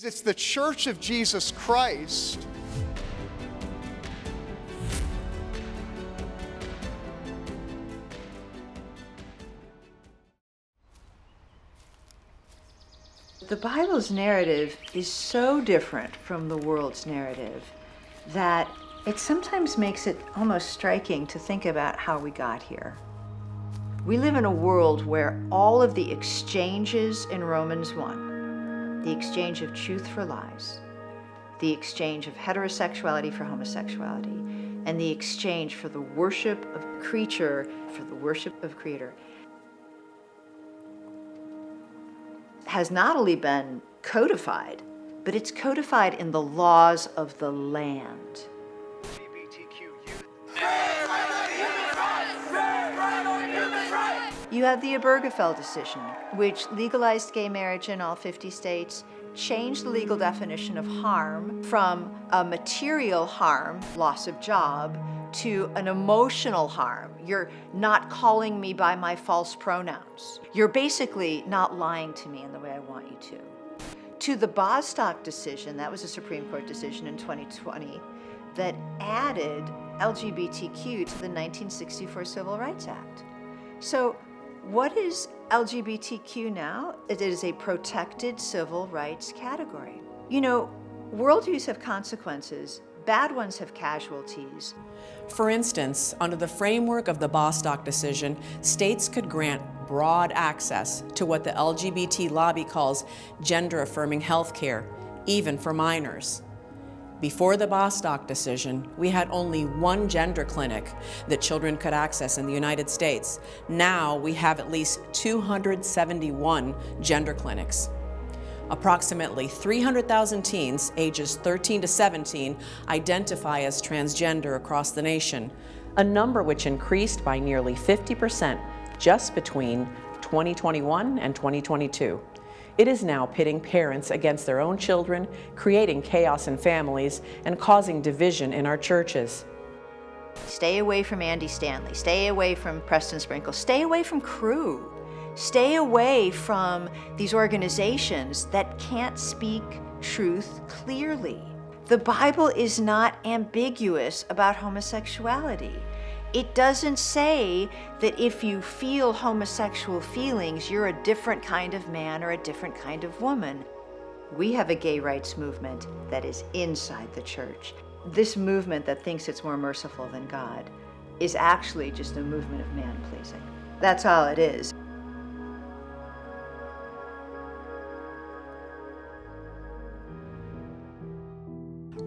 It's the Church of Jesus Christ The Bible's narrative is so different from the world's narrative that it sometimes makes it almost striking to think about how we got here. We live in a world where all of the exchanges in Romans 1, the exchange of truth for lies, the exchange of heterosexuality for homosexuality, and the exchange for the worship of creature for the worship of creator, has not only been codified, but it's codified in the laws of the land. You have the Obergefell decision, which legalized gay marriage in all 50 states, changed the legal definition of harm from a material harm, loss of job, to an emotional harm. You're not calling me by my false pronouns. You're basically not lying to me in the way I want you to the Bostock decision, that was a Supreme Court decision in 2020, that added LGBTQ to the 1964 Civil Rights Act. So what is LGBTQ now? It is a protected civil rights category. You know, worldviews have consequences. Bad ones have casualties. For instance, under the framework of the Bostock decision, states could grant broad access to what the LGBT lobby calls gender-affirming health care, even for minors. Before the Bostock decision, we had only one gender clinic that children could access in the United States. Now we have at least 271 gender clinics. Approximately 300,000 teens ages 13 to 17 identify as transgender across the nation, a number which increased by nearly 50% just between 2021 and 2022. It is now pitting parents against their own children, creating chaos in families, and causing division in our churches. Stay away from Andy Stanley, stay away from Preston Sprinkle, stay away from Crew. Stay away from these organizations that can't speak truth clearly. The Bible is not ambiguous about homosexuality. It doesn't say that if you feel homosexual feelings, you're a different kind of man or a different kind of woman. We have a gay rights movement that is inside the church. This movement that thinks it's more merciful than God is actually just a movement of man-pleasing. That's all it is.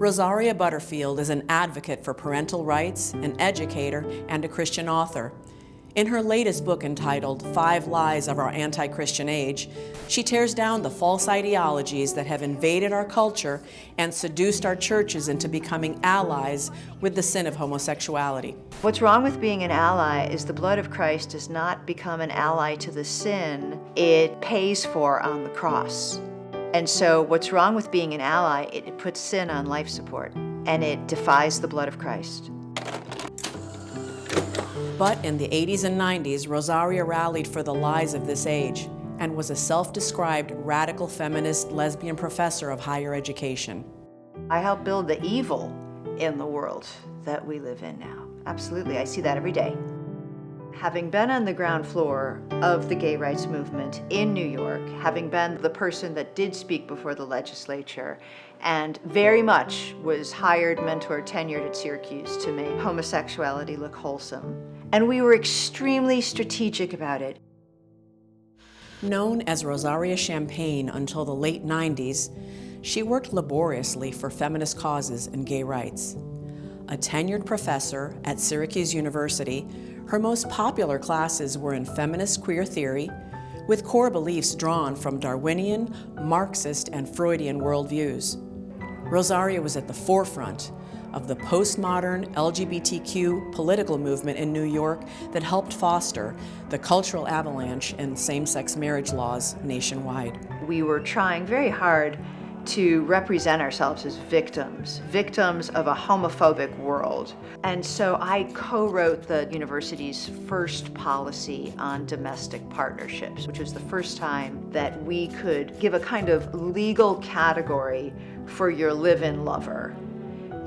Rosaria Butterfield is an advocate for parental rights, an educator, and a Christian author. In her latest book entitled 5 Lies of Our Anti-Christian Age, she tears down the false ideologies that have invaded our culture and seduced our churches into becoming allies with the sin of homosexuality. What's wrong with being an ally is the blood of Christ does not become an ally to the sin it pays for on the cross. And so what's wrong with being an ally, it puts sin on life support, and it defies the blood of Christ. But in the 80s and 90s, Rosaria rallied for the lies of this age and was a self-described radical feminist lesbian professor of higher education. I help build the evil in the world that we live in now. Absolutely, I see that every day. Having been on the ground floor of the gay rights movement in New York, having been the person that did speak before the legislature, and very much was hired, mentored, tenured at Syracuse to make homosexuality look wholesome. And we were extremely strategic about it. Known as Rosaria Champagne until the late 90s, she worked laboriously for feminist causes and gay rights. A tenured professor at Syracuse University, her most popular classes were in feminist queer theory, with core beliefs drawn from Darwinian, Marxist, and Freudian worldviews. Rosaria was at the forefront of the postmodern LGBTQ political movement in New York that helped foster the cultural avalanche in same-sex marriage laws nationwide. We were trying very hard to represent ourselves as victims of a homophobic world. And so I co-wrote the university's first policy on domestic partnerships, which was the first time that we could give a kind of legal category for your live-in lover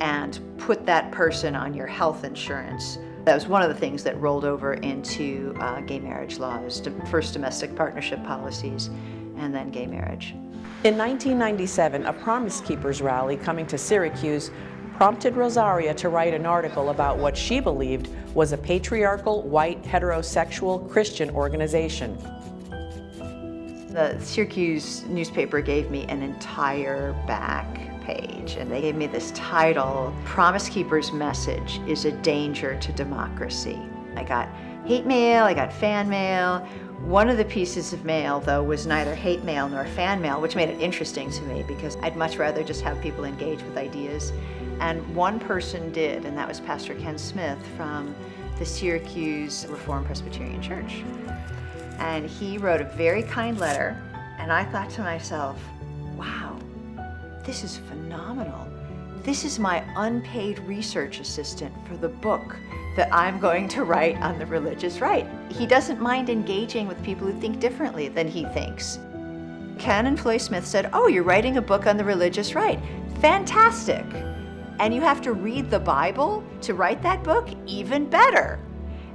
and put that person on your health insurance. That was one of the things that rolled over into gay marriage laws, first domestic partnership policies, and then gay marriage. In 1997, a Promise Keepers rally coming to Syracuse prompted Rosaria to write an article about what she believed was a patriarchal, white, heterosexual Christian organization. The Syracuse newspaper gave me an entire back page, and they gave me this title, Promise Keepers' Message is a Danger to Democracy. I got hate mail, I got fan mail. One of the pieces of mail, though, was neither hate mail nor fan mail, which made it interesting to me because I'd much rather just have people engage with ideas. And one person did, and that was Pastor Ken Smith from the Syracuse Reformed Presbyterian Church. And he wrote a very kind letter, and I thought to myself, wow, this is phenomenal. This is my unpaid research assistant for the book that I'm going to write on the religious right. He doesn't mind engaging with people who think differently than he thinks. Ken and Floy Smith said, oh, you're writing a book on the religious right. Fantastic. And you have to read the Bible to write that book? Even better.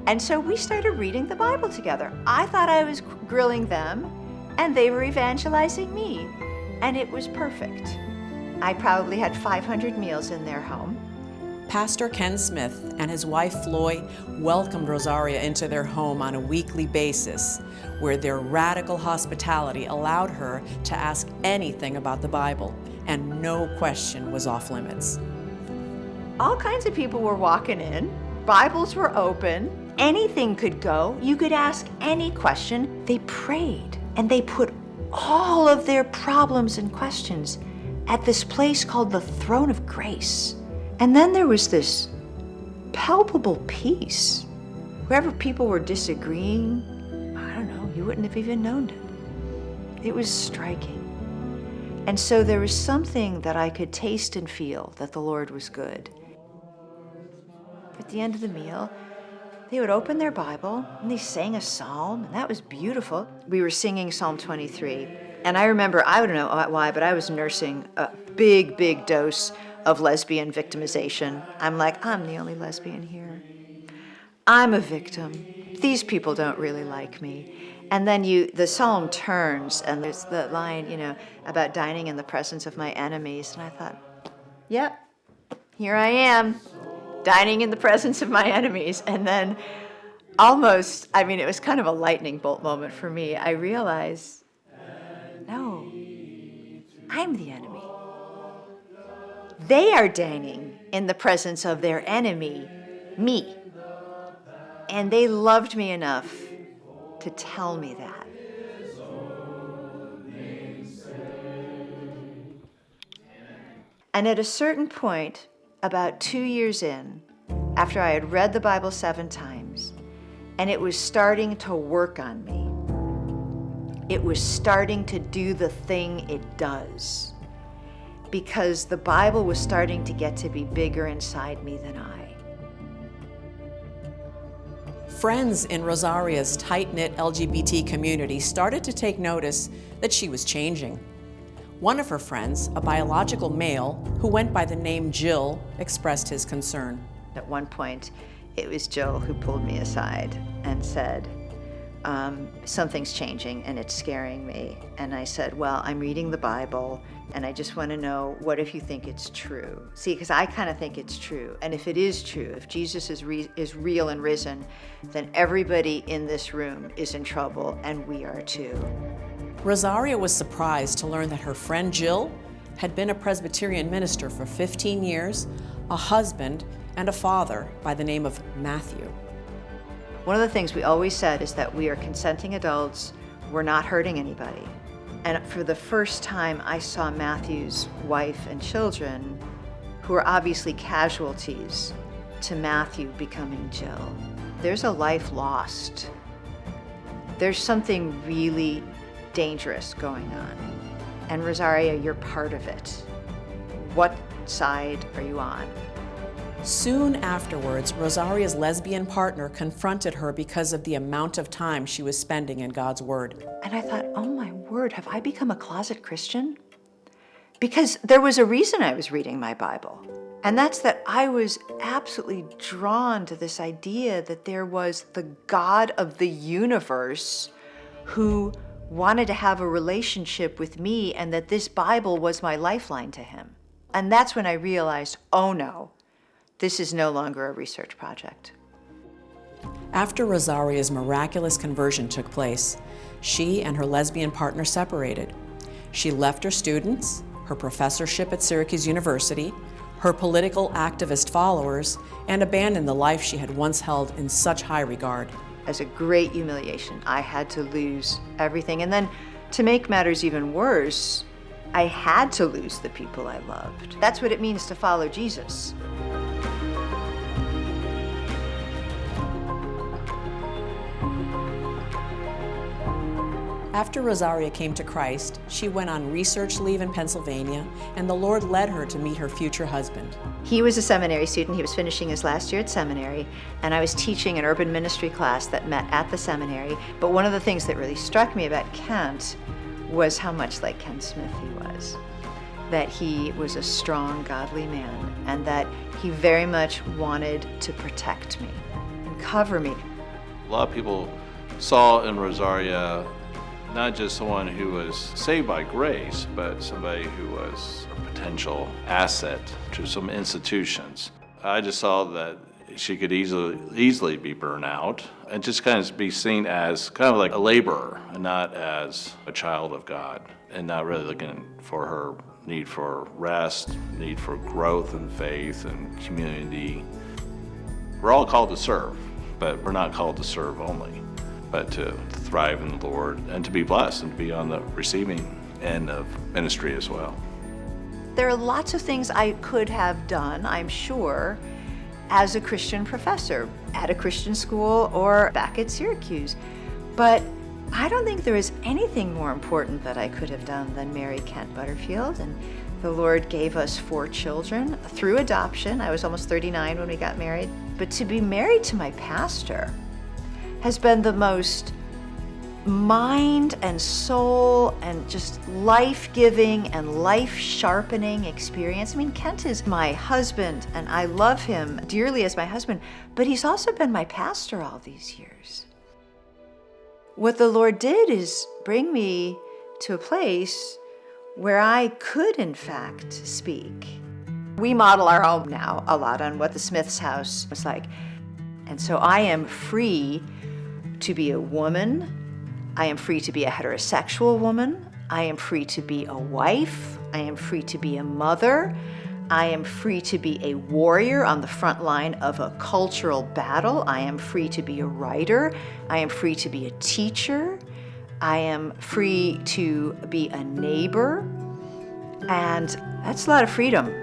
And so we started reading the Bible together. I thought I was grilling them, and they were evangelizing me. And it was perfect. I probably had 500 meals in their home. Pastor Ken Smith and his wife Floy welcomed Rosaria into their home on a weekly basis, where their radical hospitality allowed her to ask anything about the Bible, and no question was off limits. All kinds of people were walking in, Bibles were open, anything could go, you could ask any question. They prayed, and they put all of their problems and questions at this place called the Throne of Grace. And then there was this palpable peace. Wherever people were disagreeing, I don't know, you wouldn't have even known it. It was striking. And so there was something that I could taste and feel that the Lord was good. At the end of the meal, they would open their Bible and they sang a psalm, and that was beautiful. We were singing Psalm 23. And I remember, I don't know why, but I was nursing a big, big dose of lesbian victimization. I'm like, I'm the only lesbian here. I'm a victim. These people don't really like me. And then the psalm turns, and there's the line, about dining in the presence of my enemies. And I thought, yep, here I am, dining in the presence of my enemies. And then almost, it was kind of a lightning bolt moment for me. I realized, no, I'm the enemy. They are dining in the presence of their enemy, me. And they loved me enough to tell me that. And at a certain point, about 2 years in, after I had read the Bible 7 times, and it was starting to work on me, it was starting to do the thing it does. Because the Bible was starting to get to be bigger inside me than I. Friends in Rosaria's tight-knit LGBT community started to take notice that she was changing. One of her friends, a biological male who went by the name Jill, expressed his concern. At one point, it was Jill who pulled me aside and said, something's changing and it's scaring me. And I said, well, I'm reading the Bible and I just want to know, what if you think it's true? See, because I kind of think it's true. And if it is true, if Jesus is real and risen, then everybody in this room is in trouble, and we are too. Rosaria was surprised to learn that her friend Jill had been a Presbyterian minister for 15 years, a husband, and a father by the name of Matthew. One of the things we always said is that we are consenting adults, we're not hurting anybody. And for the first time, I saw Matthew's wife and children, who are obviously casualties to Matthew becoming Jill. There's a life lost. There's something really dangerous going on. And Rosaria, you're part of it. What side are you on? Soon afterwards, Rosaria's lesbian partner confronted her because of the amount of time she was spending in God's Word. And I thought, oh my word, have I become a closet Christian? Because there was a reason I was reading my Bible. And that's that I was absolutely drawn to this idea that there was the God of the universe who wanted to have a relationship with me, and that this Bible was my lifeline to him. And that's when I realized, oh no, this is no longer a research project. After Rosaria's miraculous conversion took place, she and her lesbian partner separated. She left her students, her professorship at Syracuse University, her political activist followers, and abandoned the life she had once held in such high regard. As a great humiliation, I had to lose everything. And then to make matters even worse, I had to lose the people I loved. That's what it means to follow Jesus. After Rosaria came to Christ, she went on research leave in Pennsylvania, and the Lord led her to meet her future husband. He was a seminary student. He was finishing his last year at seminary, and I was teaching an urban ministry class that met at the seminary. But one of the things that really struck me about Kent was how much like Ken Smith he was. That he was a strong, godly man, and that he very much wanted to protect me and cover me. A lot of people saw in Rosaria not just someone who was saved by grace, but somebody who was a potential asset to some institutions. I just saw that she could easily be burned out and just kind of be seen as kind of like a laborer and not as a child of God, and not really looking for her need for rest, need for growth and faith and community. We're all called to serve, but we're not called to serve only, but to thrive in the Lord and to be blessed and to be on the receiving end of ministry as well. There are lots of things I could have done, I'm sure, as a Christian professor at a Christian school or back at Syracuse. But I don't think there is anything more important that I could have done than marry Kent Butterfield. And the Lord gave us 4 children through adoption. I was almost 39 when we got married. But to be married to my pastor has been the most mind and soul and just life-giving and life-sharpening experience. I mean, Kent is my husband, and I love him dearly as my husband, but he's also been my pastor all these years. What the Lord did is bring me to a place where I could, in fact, speak. We model our home now a lot on what the Smiths' house was like. And so I am free to be a woman. I am free to be a heterosexual woman. I am free to be a wife. I am free to be a mother. I am free to be a warrior on the front line of a cultural battle. I am free to be a writer. I am free to be a teacher. I am free to be a neighbor. And that's a lot of freedom.